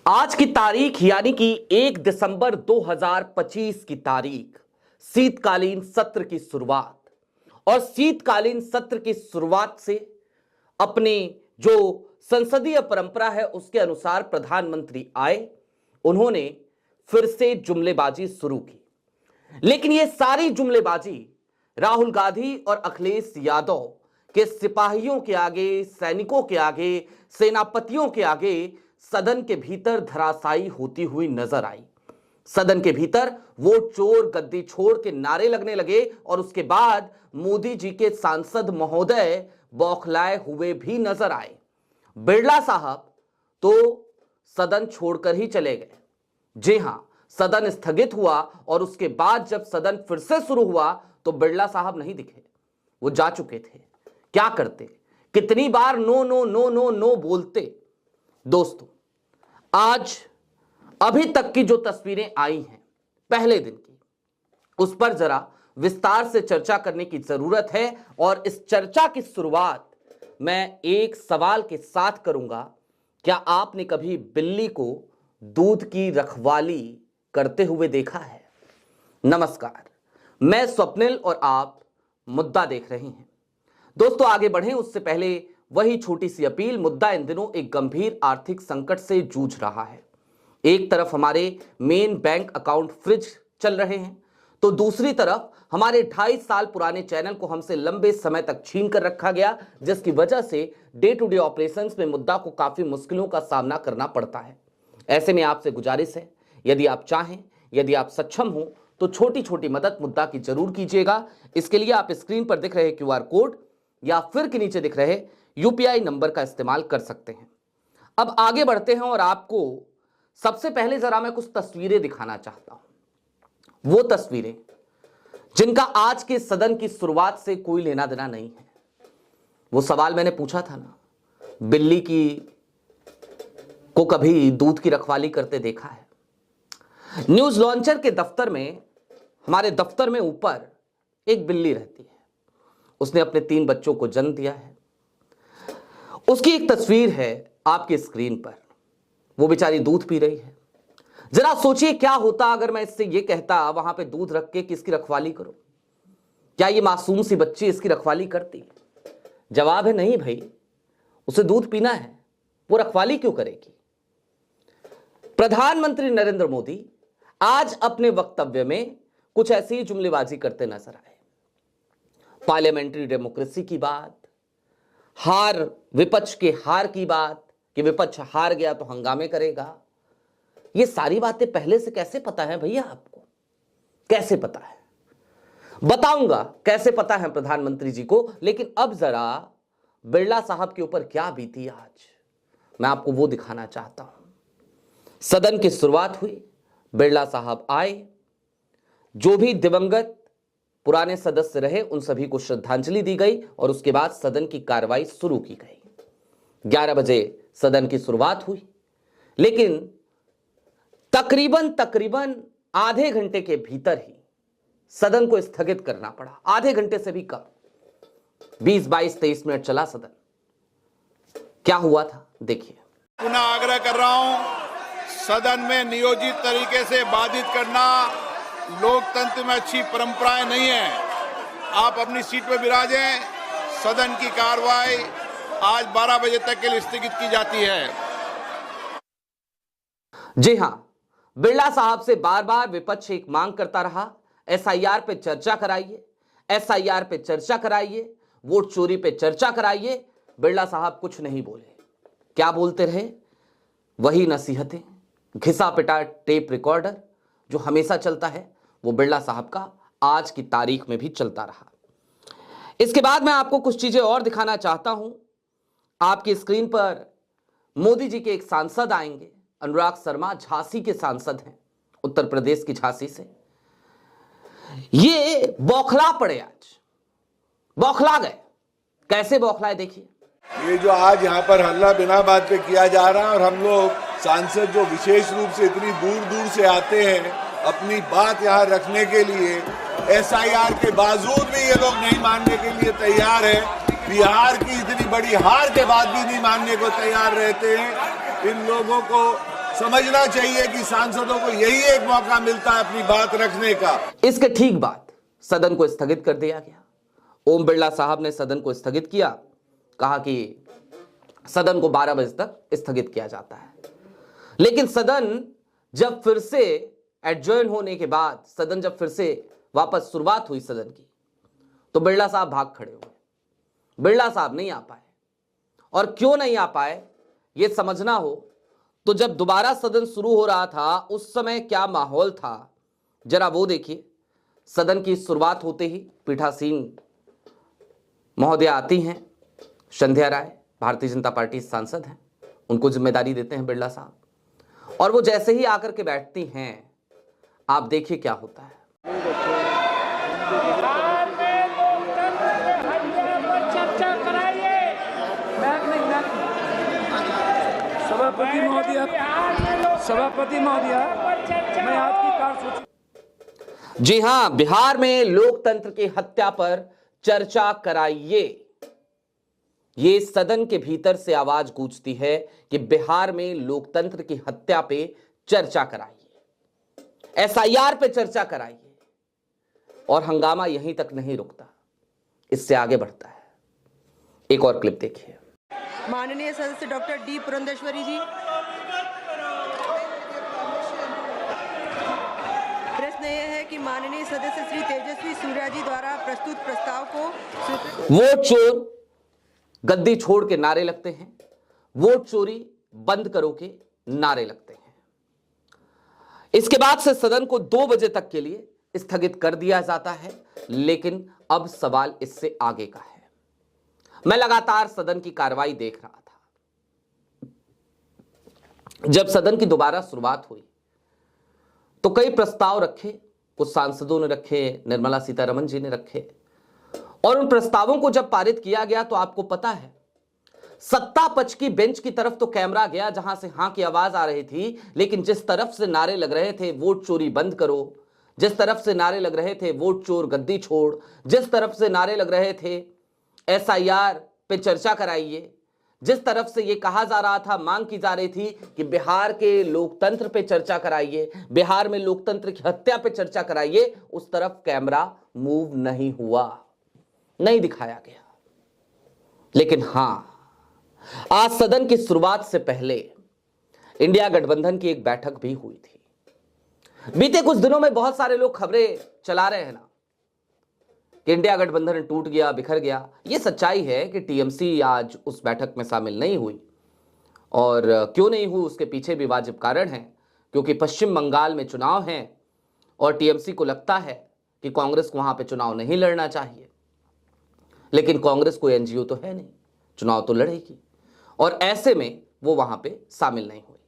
आज की तारीख यानी कि 1 दिसंबर 2025 की तारीख शीतकालीन सत्र की शुरुआत। और शीतकालीन सत्र की शुरुआत से अपने जो संसदीय परंपरा है उसके अनुसार प्रधानमंत्री आए, उन्होंने फिर से जुमलेबाजी शुरू की। लेकिन यह सारी जुमलेबाजी राहुल गांधी और अखिलेश यादव के सिपाहियों के आगे, सैनिकों के आगे, सेनापतियों के आगे सदन के भीतर धराशायी होती हुई नजर आई। सदन के भीतर वो चोर गद्दी छोड़ के नारे लगने लगे और उसके बाद मोदी जी के सांसद महोदय बौखलाए हुए भी नजर आए। बिरला साहब तो सदन छोड़कर ही चले गए। जी हां, सदन स्थगित हुआ और उसके बाद जब सदन फिर से शुरू हुआ तो बिरला साहब नहीं दिखे, वो जा चुके थे। क्या करते, कितनी बार no no no no no बोलते। दोस्तों, आज अभी तक की जो तस्वीरें आई हैं पहले दिन की, उस पर जरा विस्तार से चर्चा करने की जरूरत है। और इस चर्चा की शुरुआत मैं एक सवाल के साथ करूंगा। क्या आपने कभी बिल्ली को दूध की रखवाली करते हुए देखा है? नमस्कार, मैं स्वप्निल और आप मुद्दा देख रहे हैं। दोस्तों, आगे बढ़ें उससे पहले वही छोटी सी अपील। मुद्दा इन दिनों एक गंभीर आर्थिक संकट से जूझ रहा है। एक तरफ हमारे मेन बैंक अकाउंट फ्रीज चल रहे हैं, तो दूसरी तरफ हमारे 2.5 साल पुराने चैनल को हमसे लंबे समय तक छीन कर रखा गया, जिसकी वजह से डे टू डे ऑपरेशंस में मुद्दा को काफी मुश्किलों का सामना करना पड़ता है। ऐसे में आपसे गुजारिश है, यदि आप चाहें, यदि आप सक्षम हो तो छोटी छोटी मदद मुद्दा की जरूर कीजिएगा। इसके लिए आप स्क्रीन पर दिख रहे QR कोड या फिर के नीचे दिख रहे UPI नंबर का इस्तेमाल कर सकते हैं। अब आगे बढ़ते हैं और आपको सबसे पहले जरा मैं कुछ तस्वीरें दिखाना चाहता हूं। वो तस्वीरें जिनका आज के सदन की शुरुआत से कोई लेना देना नहीं है। वो सवाल मैंने पूछा था ना, बिल्ली को कभी दूध की रखवाली करते देखा है? न्यूज लॉन्चर के दफ्तर में, हमारे दफ्तर में ऊपर एक बिल्ली रहती है। उसने अपने 3 बच्चों को जन्म दिया है। उसकी एक तस्वीर है आपकी स्क्रीन पर। वो बेचारी दूध पी रही है। जरा सोचिए क्या होता अगर मैं इससे ये कहता वहां पे दूध रख के कि इसकी रखवाली करो। क्या ये मासूम सी बच्ची इसकी रखवाली करती? जवाब है नहीं भाई, उसे दूध पीना है, वो रखवाली क्यों करेगी? प्रधानमंत्री नरेंद्र मोदी आज अपने वक्तव्य में कुछ ऐसी ही जुमलेबाजी करते नजर आए। पार्लियामेंट्री डेमोक्रेसी की बात, विपक्ष के हार की बात कि विपक्ष हार गया तो हंगामे करेगा। ये सारी बातें पहले से कैसे पता है भैया आपको? कैसे पता है? बताऊंगा कैसे पता है प्रधानमंत्री जी को। लेकिन अब जरा बिरला साहब के ऊपर क्या बीती आज, मैं आपको वो दिखाना चाहता हूं। सदन की शुरुआत हुई, बिरला साहब आए, जो भी दिवंगत पुराने सदस्य रहे उन सभी को श्रद्धांजलि दी गई और उसके बाद सदन की कार्रवाई शुरू की गई। 11 बजे सदन की शुरुआत हुई, लेकिन तकरीबन आधे घंटे के भीतर ही सदन को स्थगित करना पड़ा। आधे घंटे से भी कम, 20, 22, 23 मिनट चला सदन। क्या हुआ था देखिए। पुनः आग्रह कर रहा हूं, सदन में नियोजित तरीके से बाधित करना लोकतंत्र में अच्छी परंपराएं नहीं है। आप अपनी सीट पर विराजें। सदन की कार्रवाई आज 12 बजे तक के लिए स्थगित की जाती है। जी हां, बिरला साहब से बार बार विपक्ष एक मांग करता रहा, SIR पे चर्चा कराइए, SIR पे चर्चा कराइए, वोट चोरी पे चर्चा कराइए। बिरला साहब कुछ नहीं बोले। क्या बोलते रहे? वही नसीहतें, घिसा पिटा टेप रिकॉर्डर जो हमेशा चलता है, वो बिरला साहब का आज की तारीख में भी चलता रहा। इसके बाद मैं आपको कुछ चीजें और दिखाना चाहता हूं। आपकी स्क्रीन पर मोदी जी के एक सांसद आएंगे, अनुराग शर्मा, झांसी के सांसद हैं, उत्तर प्रदेश की झांसी से। ये बौखला पड़े, आज बौखला गए। कैसे बौखलाए देखिए। ये जो आज यहाँ पर हल्ला बिना बात पे किया जा रहा है और हम लोग सांसद जो विशेष रूप से इतनी दूर दूर से आते हैं अपनी बात यहाँ रखने के लिए, SIR के बावजूद भी ये लोग नहीं मानने के लिए तैयार है। बिहार की इतनी बड़ी हार के बाद भी नहीं मानने को तैयार रहते हैं। इन लोगों को समझना चाहिए कि सांसदों को यही एक मौका मिलता है अपनी बात रखने का। इसके ठीक बाद सदन को स्थगित कर दिया गया। ओम बिरला साहब ने सदन को स्थगित किया, कहा कि सदन को 12 बजे तक स्थगित किया जाता है। लेकिन सदन जब फिर से एडजर्न होने के बाद, सदन जब फिर से वापस शुरुआत हुई सदन की, तो बिरला साहब भाग खड़े हुए। बिरला साहब नहीं आ पाए। और क्यों नहीं आ पाए यह समझना हो तो जब दोबारा सदन शुरू हो रहा था उस समय क्या माहौल था, जरा वो देखिए। सदन की शुरुआत होते ही पीठासीन महोदय आती हैं, संध्या राय, भारतीय जनता पार्टी सांसद हैं, उनको जिम्मेदारी देते हैं बिरला साहब, और वो जैसे ही आकर के बैठती हैं, आप देखिए क्या होता है। सभापति महोदय, मैं आपकी कार्यसूची। जी हां, बिहार में लोकतंत्र की हत्या पर चर्चा कराइए। ये सदन के भीतर से आवाज गूंजती है कि बिहार में लोकतंत्र की हत्या पे चर्चा कराइए, एसआईआर पे चर्चा कराइए। और हंगामा यहीं तक नहीं रुकता, इससे आगे बढ़ता है। एक और क्लिप देखिए। माननीय सदस्य डॉक्टर डी पुरंदेश्वरी जी, प्रश्न यह है कि माननीय सदस्य श्री तेजस्वी सूर्या जी द्वारा प्रस्तुत प्रस्ताव को वोट चोर गद्दी छोड़ के नारे लगते हैं, वोट चोरी बंद करो के नारे लगते हैं। इसके बाद से सदन को 2 बजे तक के लिए स्थगित कर दिया जाता है। लेकिन अब सवाल इससे आगे का है। मैं लगातार सदन की कार्रवाई देख रहा था। जब सदन की दोबारा शुरुआत हुई तो कई प्रस्ताव रखे, कुछ सांसदों ने रखे, निर्मला सीतारमण जी ने रखे, और उन प्रस्तावों को जब पारित किया गया तो आपको पता है सत्ता पक्ष की बेंच की तरफ तो कैमरा गया जहां से हां की आवाज आ रही थी, लेकिन जिस तरफ से नारे लग रहे थे वोट चोरी बंद करो, जिस तरफ से नारे लग रहे थे वोट चोर गद्दी छोड़, जिस तरफ से नारे लग रहे थे एसआईआर पे चर्चा कराइए, जिस तरफ से ये कहा जा रहा था, मांग की जा रही थी कि बिहार के लोकतंत्र पे चर्चा कराइए, बिहार में लोकतंत्र की हत्या पे चर्चा कराइए, उस तरफ कैमरा मूव नहीं हुआ, नहीं दिखाया गया। लेकिन हां, आज सदन की शुरुआत से पहले इंडिया गठबंधन की एक बैठक भी हुई थी। बीते कुछ दिनों में बहुत सारे लोग खबरें चला रहे हैं ना कि इंडिया गठबंधन टूट गया, बिखर गया। यह सच्चाई है कि टीएमसी आज उस बैठक में शामिल नहीं हुई, और क्यों नहीं हुई उसके पीछे भी वाजिब कारण है, क्योंकि पश्चिम बंगाल में चुनाव हैं और टीएमसी को लगता है कि कांग्रेस को वहां पे चुनाव नहीं लड़ना चाहिए। लेकिन कांग्रेस कोई एनजीओ तो है नहीं, चुनाव तो लड़ेगी, और ऐसे में वो वहां पे शामिल नहीं हुई।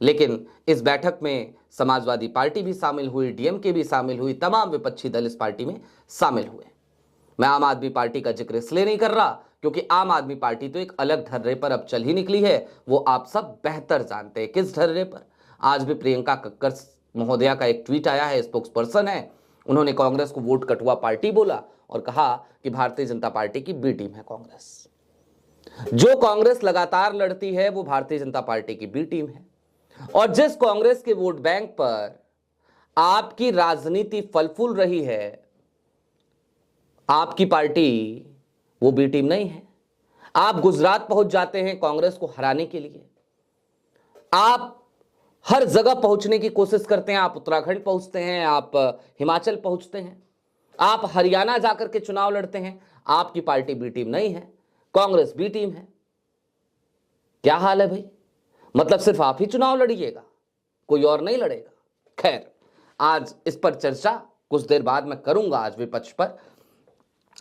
लेकिन इस बैठक में समाजवादी पार्टी भी शामिल हुई, डीएमके भी शामिल हुई, तमाम विपक्षी दल इस पार्टी में शामिल हुए। मैं आम आदमी पार्टी का जिक्र इसलिए नहीं कर रहा क्योंकि आम आदमी पार्टी तो एक अलग ढर्रे पर अब चल ही निकली है। वो आप सब बेहतर जानते हैं किस ढर्रे पर। आज भी प्रियंका कक्कर महोदया का एक ट्वीट आया है, स्पोक्स पर्सन है, उन्होंने कांग्रेस को वोट कटुआ पार्टी बोला और कहा कि भारतीय जनता पार्टी की बी टीम है कांग्रेस। जो कांग्रेस लगातार लड़ती है वो भारतीय जनता पार्टी की बी टीम है, और जिस कांग्रेस के वोट बैंक पर आपकी राजनीति फल फूल रही है, आपकी पार्टी वो बी टीम नहीं है। आप गुजरात पहुंच जाते हैं कांग्रेस को हराने के लिए, आप हर जगह पहुंचने की कोशिश करते हैं, आप उत्तराखंड पहुंचते हैं, आप हिमाचल पहुंचते हैं, आप हरियाणा जाकर के चुनाव लड़ते हैं। आपकी पार्टी बी टीम नहीं है, कांग्रेस बी टीम है। क्या हाल है भाई? मतलब सिर्फ आप ही चुनाव लड़िएगा, कोई और नहीं लड़ेगा? खैर, आज इस पर चर्चा कुछ देर बाद मैं करूंगा। आज विपक्ष पर,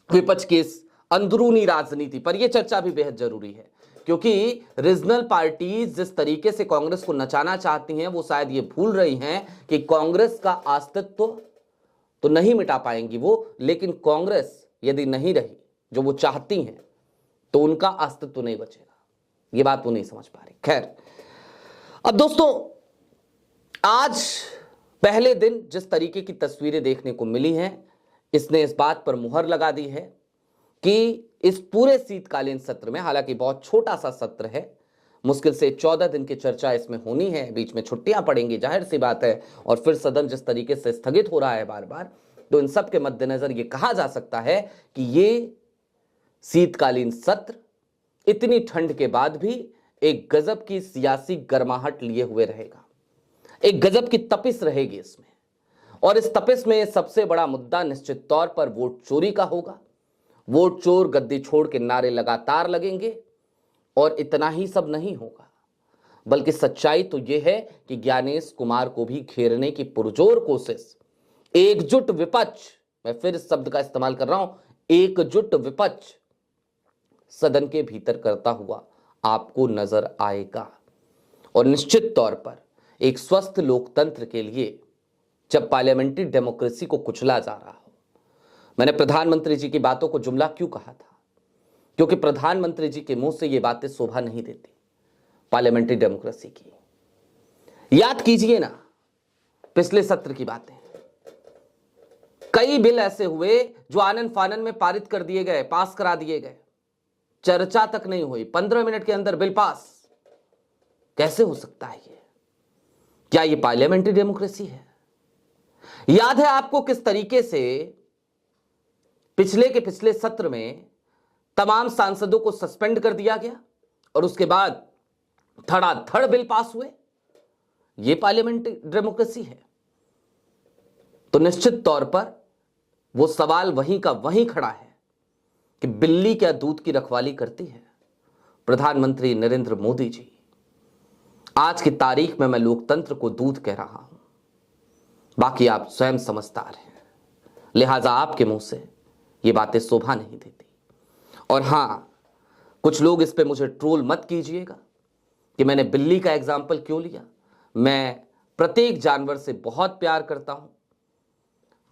विपक्ष की इस अंदरूनी राजनीति पर यह चर्चा भी बेहद जरूरी है, क्योंकि रीजनल पार्टीज जिस तरीके से कांग्रेस को नचाना चाहती हैं, वो शायद ये भूल रही हैं कि कांग्रेस का अस्तित्व तो नहीं मिटा पाएंगी वो, लेकिन कांग्रेस यदि नहीं रही जो वो चाहती हैं तो उनका अस्तित्व तो नहीं बचेगा। ये बात वो नहीं समझ पा रही। खैर, अब दोस्तों, आज पहले दिन जिस तरीके की तस्वीरें देखने को मिली हैं, इसने इस बात पर मुहर लगा दी है कि इस पूरे शीतकालीन सत्र में, हालांकि बहुत छोटा सा सत्र है, मुश्किल से 14 दिन की चर्चा इसमें होनी है, बीच में छुट्टियां पड़ेंगी, जाहिर सी बात है, और फिर सदन जिस तरीके से स्थगित हो रहा है बार बार, तो इन सब के मद्देनजर ये कहा जा सकता है कि ये शीतकालीन सत्र इतनी ठंड के बाद भी एक गजब की सियासी गर्माहट लिए हुए रहेगा, एक गजब की तपिश रहेगी इसमें। और इस तपिश में सबसे बड़ा मुद्दा निश्चित तौर पर वोट चोरी का होगा। वोट चोर गद्दी छोड़ के नारे लगातार लगेंगे। और इतना ही सब नहीं होगा, बल्कि सच्चाई तो यह है कि ज्ञानेश कुमार को भी घेरने की पुरजोर कोशिश एकजुट विपक्ष, मैं फिर इस शब्द का इस्तेमाल कर रहा हूं, एकजुट विपक्ष सदन के भीतर करता हुआ आपको नजर आएगा। और निश्चित तौर पर एक स्वस्थ लोकतंत्र के लिए जब पार्लियामेंट्री डेमोक्रेसी को कुचला जा रहा हो, मैंने प्रधानमंत्री जी की बातों को जुमला क्यों कहा था? क्योंकि प्रधानमंत्री जी के मुंह से ये बातें शोभा नहीं देती पार्लियामेंट्री डेमोक्रेसी की। याद कीजिए ना पिछले सत्र की बातें, कई बिल ऐसे हुए जो आनन फानन में पारित कर दिए गए, पास करा दिए गए, चर्चा तक नहीं हुई, 15 मिनट के अंदर बिल पास। कैसे हो सकता है ये? क्या ये पार्लियामेंट्री डेमोक्रेसी है? याद है आपको किस तरीके से पिछले सत्र में तमाम सांसदों को सस्पेंड कर दिया गया और उसके बाद धड़ाधड़ बिल पास हुए? ये पार्लियामेंट्री डेमोक्रेसी है। तो निश्चित तौर पर वो सवाल वहीं का वहीं खड़ा है कि बिल्ली क्या दूध की रखवाली करती है? प्रधानमंत्री नरेंद्र मोदी जी, आज की तारीख में मैं लोकतंत्र को दूध कह रहा हूं, बाकी आप स्वयं समझदार हैं, लिहाजा आपके मुंह से ये बातें शोभा नहीं देती। और हां, कुछ लोग इस पे मुझे ट्रोल मत कीजिएगा कि मैंने बिल्ली का एग्जाम्पल क्यों लिया। मैं प्रत्येक जानवर से बहुत प्यार करता हूं।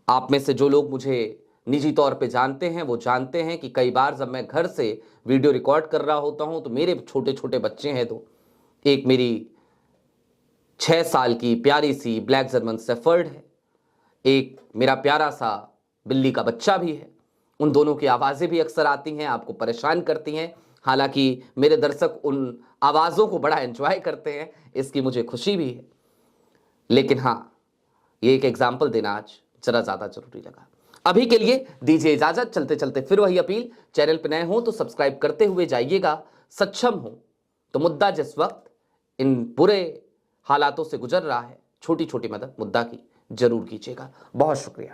आप में से जो लोग मुझे निजी तौर पे जानते हैं वो जानते हैं कि कई बार जब मैं घर से वीडियो रिकॉर्ड कर रहा होता हूं तो मेरे छोटे छोटे बच्चे हैं दो, एक मेरी 6 साल की प्यारी सी ब्लैक जर्मन शेफर्ड है, एक मेरा प्यारा सा बिल्ली का बच्चा भी है। उन दोनों की आवाज़ें भी अक्सर आती हैं, आपको परेशान करती हैं। हालांकि मेरे दर्शक उन आवाज़ों को बड़ा एंजॉय करते हैं, इसकी मुझे खुशी भी है। लेकिन हाँ, ये एक एग्जाम्पल देना आज जरा ज़्यादा जरूरी लगा। अभी के लिए दीजिए इजाज़त। चलते चलते फिर वही अपील, चैनल पर नए हो तो सब्सक्राइब करते हुए जाइएगा। सक्षम हो तो मुद्दा जिस वक्त इन बुरे हालातों से गुजर रहा है, छोटी छोटी मदद मुद्दा की जरूर कीजिएगा। बहुत शुक्रिया।